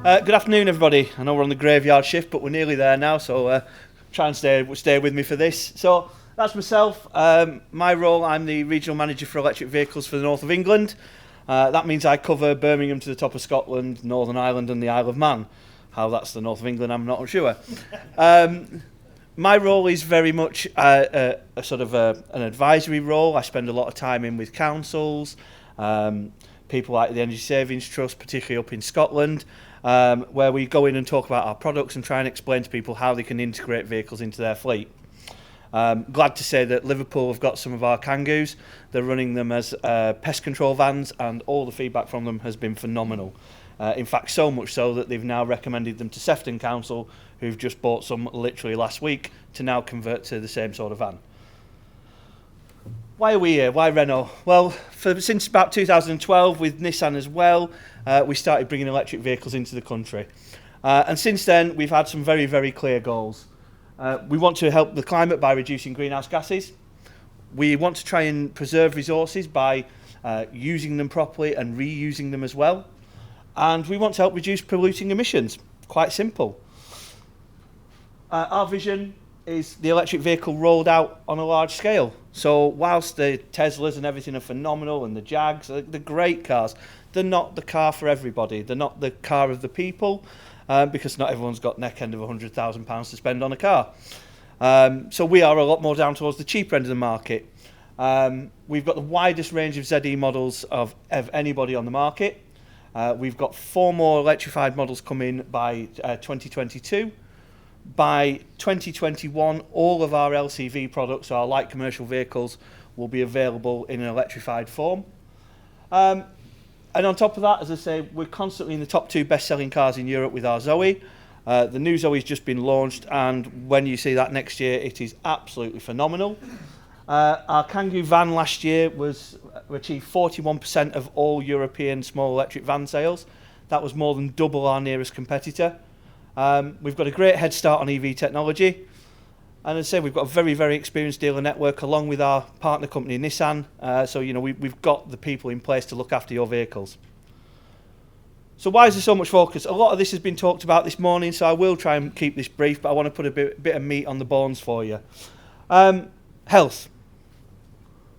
Good afternoon, everybody. I know we're on the graveyard shift, but we're nearly there now, so try and stay with me for this. So that's myself. My role, I'm the regional manager for electric vehicles for the north of England. That means I cover Birmingham to the top of Scotland, Northern Ireland, and the Isle of Man. How that's the north of England, I'm not sure. My role is very much a sort of an advisory role. I spend a lot of time in with councils, people like the Energy Savings Trust, particularly up in Scotland, where we go in and talk about our products and try and explain to people how they can integrate vehicles into their fleet. Glad to say that Liverpool have got some of our Kangoos. They're running them as pest control vans, and all the feedback from them has been phenomenal. In fact, so much so that they've now recommended them to Sefton Council, who've just bought some literally last week, to now convert to the same sort of van. Why are we here? Why Renault? Well, since about 2012, with Nissan as well, we started bringing electric vehicles into the country. And since then, we've had some very, very clear goals. We want to help the climate by reducing greenhouse gases. We want to try and preserve resources by using them properly and reusing them as well. And we want to help reduce polluting emissions. Quite simple. Our vision is the electric vehicle rolled out on a large scale. So whilst the Teslas and everything are phenomenal, and the Jags, they're great cars, they're not the car for everybody. They're not the car of the people, because not everyone's got neck end of £100,000 to spend on a car. So we are a lot more down towards the cheaper end of the market. We've got the widest range of ZE models of anybody on the market. We've got 4 more electrified models coming by 2022. By 2021, all of our LCV products, our light commercial vehicles, will be available in an electrified form. And on top of that, as I say, we're constantly in the top 2 best-selling cars in Europe with our Zoe. The new Zoe's just been launched, and when you see that next year, it is absolutely phenomenal. Our Kangoo van last year achieved 41% of all European small electric van sales. That was more than double our nearest competitor. We've got a great head start on EV technology. And as I say, we've got a very, very experienced dealer network along with our partner company Nissan. So, you know, we've got the people in place to look after your vehicles. So why is there so much focus? A lot of this has been talked about this morning, so I will try and keep this brief, but I want to put a bit of meat on the bones for you. Health.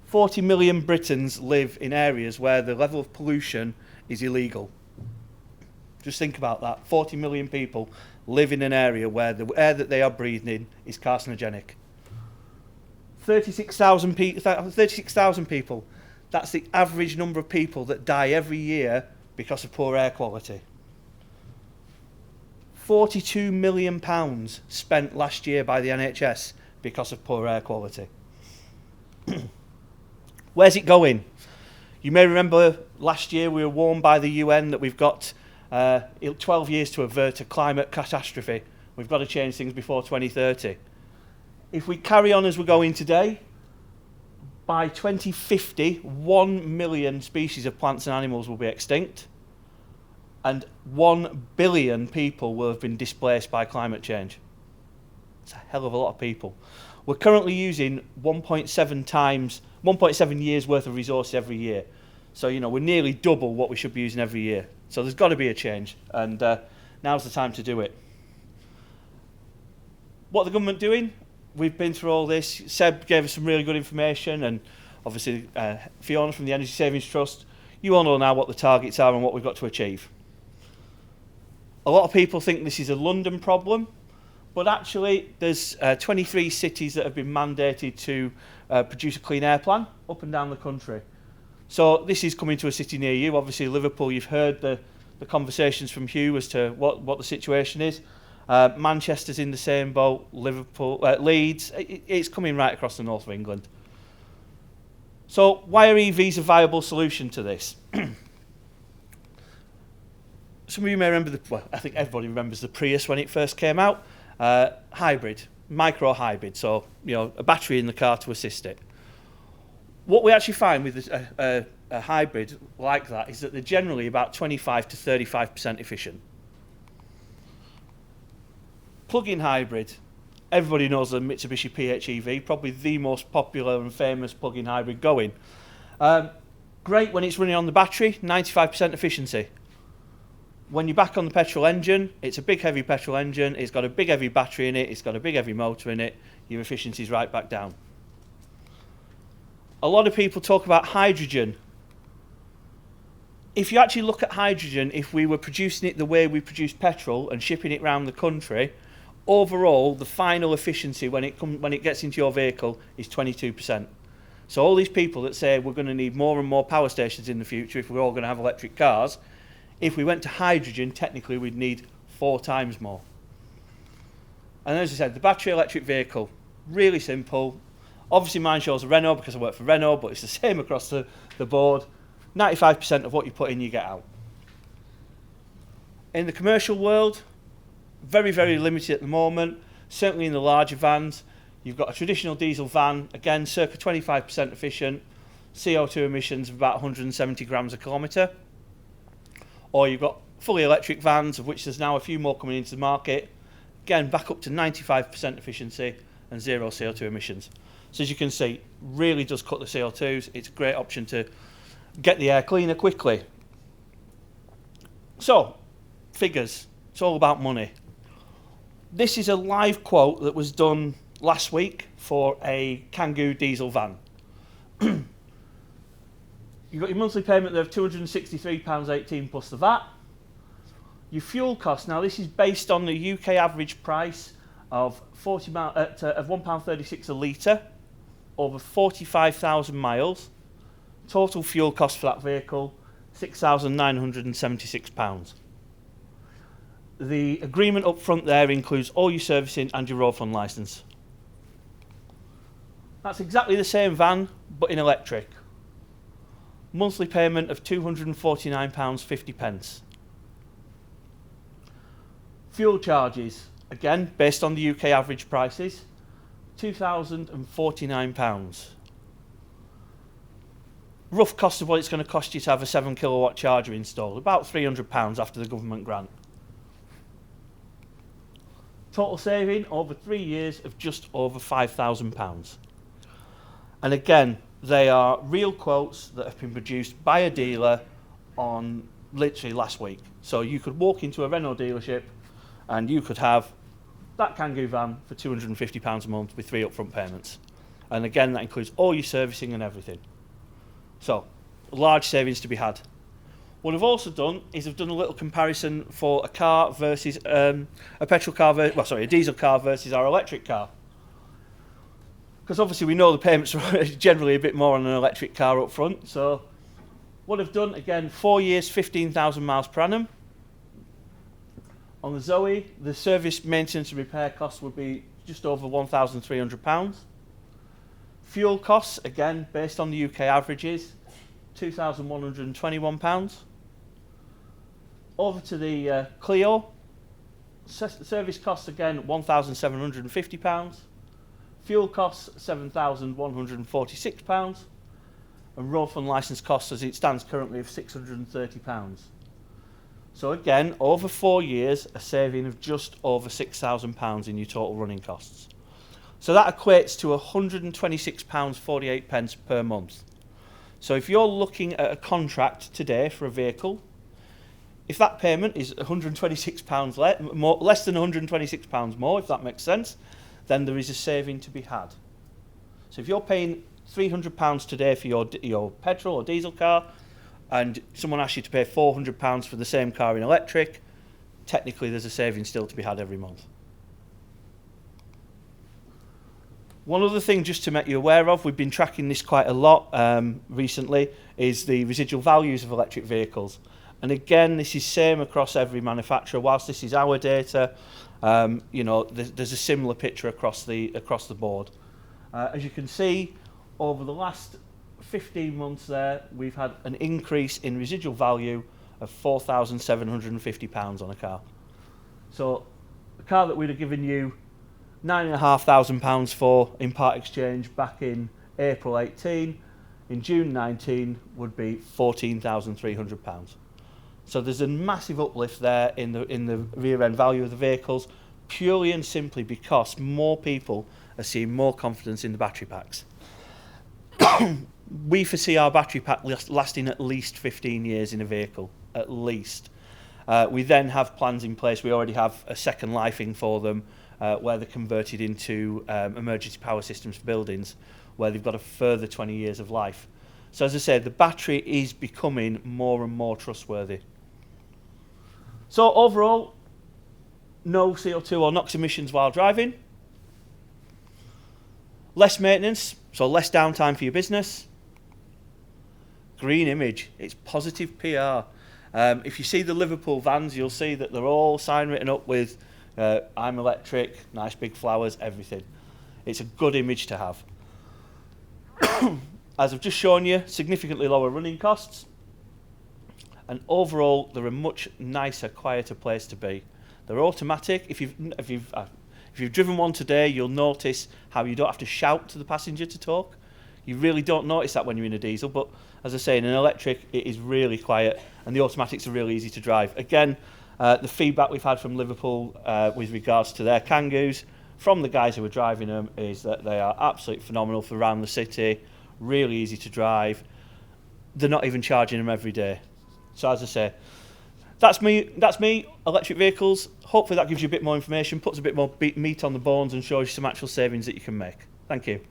40 million Britons live in areas where the level of pollution is illegal. Just think about that. 40 million people live in an area where the air that they are breathing in is carcinogenic. 36,000 people. That's the average number of people that die every year because of poor air quality. £42 million spent last year by the NHS because of poor air quality. Where's it going? You may remember last year we were warned by the UN that we've got 12 years to avert a climate catastrophe. We've got to change things before 2030. If we carry on as we're going today, by 2050, 1 million species of plants and animals will be extinct, and 1 billion people will have been displaced by climate change. It's a hell of a lot of people. We're currently using 1.7 years worth of resources every year. So, you know, we're nearly double what we should be using every year. So there's got to be a change, and now's the time to do it. What the government doing? We've been through all this. Seb gave us some really good information, and obviously Fiona from the Energy Savings Trust. You all know now what the targets are and what we've got to achieve. A lot of people think this is a London problem, but actually there's 23 cities that have been mandated to produce a clean air plan up and down the country. So this is coming to a city near you. Obviously Liverpool, you've heard the conversations from Hugh as to what the situation is. Manchester's in the same boat, Liverpool, Leeds, it's coming right across the north of England. So why are EVs a viable solution to this? Some of you may remember, I think everybody remembers the Prius when it first came out. Hybrid, micro hybrid, so you know, a battery in the car to assist it. What we actually find with a hybrid like that is that they're generally about 25 to 35% efficient. Plug-in hybrid, everybody knows the Mitsubishi PHEV, probably the most popular and famous plug-in hybrid going. Great when it's running on the battery, 95% efficiency. When you're back on the petrol engine, it's a big heavy petrol engine, it's got a big heavy battery in it, it's got a big heavy motor in it, your efficiency's right back down. A lot of people talk about hydrogen. If you actually look at hydrogen, if we were producing it the way we produce petrol and shipping it around the country, overall the final efficiency when it gets into your vehicle is 22%. So all these people that say we're going to need more and more power stations in the future if we're all going to have electric cars, if we went to hydrogen, technically we'd need 4 times more. And as I said, the battery electric vehicle, really simple. Obviously mine shows a Renault because I work for Renault, but it's the same across the board. 95% of what you put in, you get out. In the commercial world, very, very limited at the moment. Certainly in the larger vans, you've got a traditional diesel van, again, circa 25% efficient, CO2 emissions of about 170 grams a kilometre. Or you've got fully electric vans, of which there's now a few more coming into the market. Again, back up to 95% efficiency and 0 CO2 emissions. So as you can see, really does cut the CO2s. It's a great option to get the air cleaner quickly. So, figures. It's all about money. This is a live quote that was done last week for a Kangoo diesel van. You've got your monthly payment there of £263.18 plus the VAT. Your fuel cost, now this is based on the UK average price of £1.36 a litre over 45,000 miles. Total fuel cost for that vehicle, £6,976. The agreement up front there includes all your servicing and your road fund licence. That's exactly the same van, but in electric. Monthly payment of £249.50. Fuel charges, again, based on the UK average prices, £2,049. Rough cost of what it's going to cost you to have a 7 kilowatt charger installed, about £300 after the government grant. Total saving over 3 years of just over £5,000. And again, they are real quotes that have been produced by a dealer on literally last week. So you could walk into a Renault dealership and you could have that Kangoo van for £250 a month with 3 upfront payments. And again, that includes all your servicing and everything. So, large savings to be had. What I've also done is I've done a little comparison for a car versus a petrol car, a diesel car versus our electric car. Because obviously we know the payments are generally a bit more on an electric car up front. So what I've done, again, 4 years, 15,000 miles per annum. On the Zoe, the service, maintenance and repair costs would be just over £1,300. Fuel costs, again, based on the UK averages, £2,121. Over to the Clio, service costs, again, £1,750. Fuel costs, £7,146. And road fund licence costs, as it stands currently, of £630. So again, over 4 years, a saving of just over £6,000 in your total running costs. So that equates to £126.48 per month. So if you're looking at a contract today for a vehicle, if that payment is £126 less than £126 more, if that makes sense, then there is a saving to be had. So if you're paying £300 today for your petrol or diesel car, and someone asks you to pay £400 for the same car in electric, technically there's a saving still to be had every month. One other thing just to make you aware of, we've been tracking this quite a lot recently, is the residual values of electric vehicles. And again, this is same across every manufacturer. Whilst this is our data, there's a similar picture across the board. As you can see, over the last 15 months there, we've had an increase in residual value of £4,750 on a car. So a car that we'd have given you £9,500 for in part exchange back in April 18, in June 19 would be £14,300. So there's a massive uplift there in the rear end value of the vehicles, purely and simply because more people are seeing more confidence in the battery packs. We foresee our battery pack lasting at least 15 years in a vehicle, at least. We then have plans in place. We already have a second lifing for them, where they're converted into emergency power systems for buildings, where they've got a further 20 years of life. So as I said, the battery is becoming more and more trustworthy. So overall, no CO2 or NOx emissions while driving. Less maintenance, so less downtime for your business. Green image, it's positive PR. If you see the Liverpool vans, you'll see that they're all sign written up with I'm electric, nice big flowers, everything. It's a good image to have. As I've just shown you, significantly lower running costs. And overall, they're a much nicer, quieter place to be. They're automatic. If you've driven one today, you'll notice how you don't have to shout to the passenger to talk. You really don't notice that when you're in a diesel, but as I say, in an electric, it is really quiet, and the automatics are really easy to drive. Again, the feedback we've had from Liverpool with regards to their Kangoos, from the guys who are driving them, is that they are absolutely phenomenal for around the city, really easy to drive. They're not even charging them every day. So as I say, that's me, electric vehicles. Hopefully that gives you a bit more information, puts a bit more meat on the bones and shows you some actual savings that you can make. Thank you.